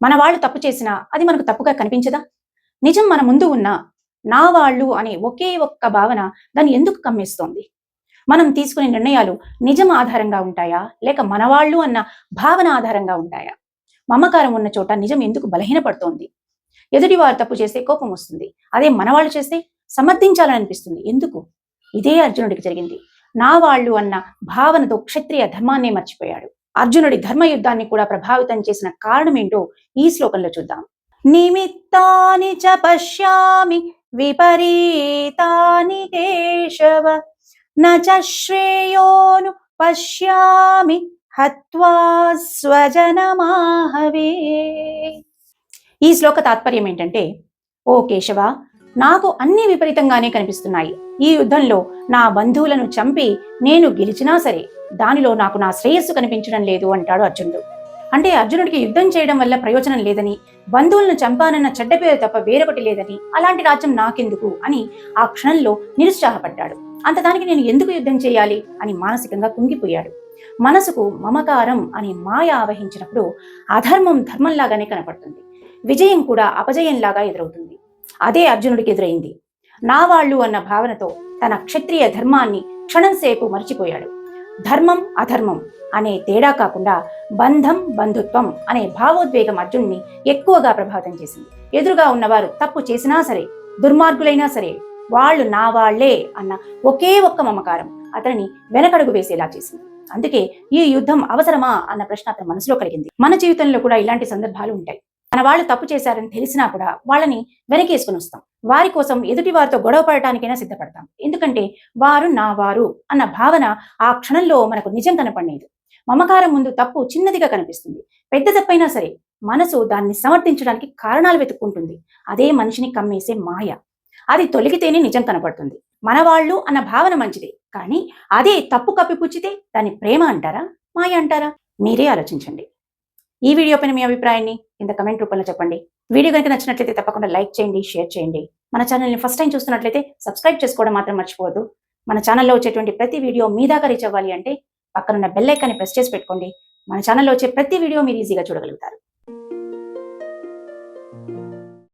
మన వాళ్ళు తప్పు చేసినా అది మనకు తప్పుగా కనిపించదా? నిజం మన ముందు ఉన్న నా వాళ్ళు అనే ఒకే ఒక్క భావన దాన్ని ఎందుకు కమ్మేస్తోంది? మనం తీసుకునే నిర్ణయాలు నిజం ఆధారంగా ఉంటాయా? లేక మనవాళ్ళు అన్న భావన ఆధారంగా ఉంటాయా? మమకారం ఉన్న చోట నిజం ఎందుకు బలహీనపడుతోంది? ఎదుటివారు తప్పు చేస్తే కోపం వస్తుంది. అదే మనవాళ్ళు చేస్తే సమర్థించాలని అనిపిస్తుంది. ఎందుకు? ఇదే అర్జునుడికి జరిగింది. నా వాళ్ళు అన్న భావనతో క్షత్రియ ధర్మాన్నే మర్చిపోయాడు. అర్జునుడి ధర్మయుద్ధాన్ని కూడా ప్రభావితం చేసిన కారణమేంటో ఈ శ్లోకంలో చూద్దాం. నిమిత్తాని చ పశ్యామి విపరీతాని కేశవ న చ శ్రేయోను పశ్యామి హత్వా స్వజనమాహవే. ఈ శ్లోక తాత్పర్యం ఏంటంటే, ఓ కేశవ, నాకు అన్ని విపరీతంగానే కనిపిస్తున్నాయి. ఈ యుద్ధంలో నా బంధువులను చంపి నేను గెలిచినా సరే దానిలో నాకు నా శ్రేయస్సు కనిపించడం లేదు అంటాడు అర్జునుడు. అంటే అర్జునుడికి యుద్ధం చేయడం వల్ల ప్రయోజనం లేదని, బంధువులను చంపానన్న చెడ్డ పేరు తప్ప వేరొకటి లేదని, అలాంటి రాజ్యం నాకెందుకు అని ఆ క్షణంలో నిరుత్సాహపడ్డాడు. అంతదానికి నేను ఎందుకు యుద్ధం చేయాలి అని మానసికంగా కుంగిపోయాడు. మనసుకు మమకారం అనే మాయ ఆవహించినప్పుడు అధర్మం ధర్మంలాగానే కనపడుతుంది. విజయం కూడా అపజయంలాగా ఎదురవుతుంది. అదే అర్జునుడికి ఎదురైంది. నా వాళ్ళు అన్న భావనతో తన క్షత్రియ ధర్మాన్ని క్షణంసేపు మర్చిపోయాడు. ధర్మం అధర్మం అనే తేడా కాకుండా బంధం బంధుత్వం అనే భావోద్వేగం అర్జున్ని ఎక్కువగా ప్రభావితం చేసింది. ఎదురుగా ఉన్నవారు తప్పు చేసినా సరే, దుర్మార్గులైనా సరే వాళ్ళు నా వాళ్లే అన్న ఒకే ఒక్క మమకారం అతనిని వెనకడుగు వేసేలా చేసింది. అందుకే ఈ యుద్ధం అవసరమా అన్న ప్రశ్న అతని మనసులో కలిగింది. మన జీవితంలో కూడా ఇలాంటి సందర్భాలు ఉంటాయి. మన వాళ్ళు తప్పు చేశారని తెలిసినా కూడా వాళ్ళని వెనకేసుకుని వస్తాం. వారి కోసం ఎదుటి వారితో గొడవ పడటానికైనా సిద్ధపడతాం. ఎందుకంటే వారు నా వారు అన్న భావన ఆ క్షణంలో మనకు నిజం కనపడలేదు. మమకారం ముందు తప్పు చిన్నదిగా కనిపిస్తుంది. పెద్ద తప్పైనా సరే మనసు దాన్ని సమర్థించడానికి కారణాలు వెతుక్కుంటుంది. అదే మనిషిని కమ్మేసే మాయ. అది తొలగితేనే నిజం కనపడుతుంది. మనవాళ్ళు అన్న భావన మంచిదే, కానీ అదే తప్పు కప్పిపుచ్చితే దాన్ని ప్రేమ అంటారా, మాయ అంటారా? మీరే ఆలోచించండి. ఈ వీడియో పైన మీ అభిప్రాయాన్ని కింద కమెంట్ రూపంలో చెప్పండి. వీడియో కనుక నచ్చినట్లయితే తప్పకుండా లైక్ చేయండి, షేర్ చేయండి. మన ఛానల్ని ఫస్ట్ టైం చూస్తున్నట్లయితే సబ్స్క్రైబ్ చేసుకోవడం మాత్రం మర్చిపోవద్దు. మన ఛానల్లో వచ్చేటువంటి ప్రతి వీడియో మీ దాకా రీచ్ అవ్వాలి అంటే పక్కనున్న బెల్ ఐకాన్ని ప్రెస్ చేసి పెట్టుకోండి. మన ఛానల్లో వచ్చే ప్రతి వీడియో మీరు ఈజీగా చూడగలుగుతారు.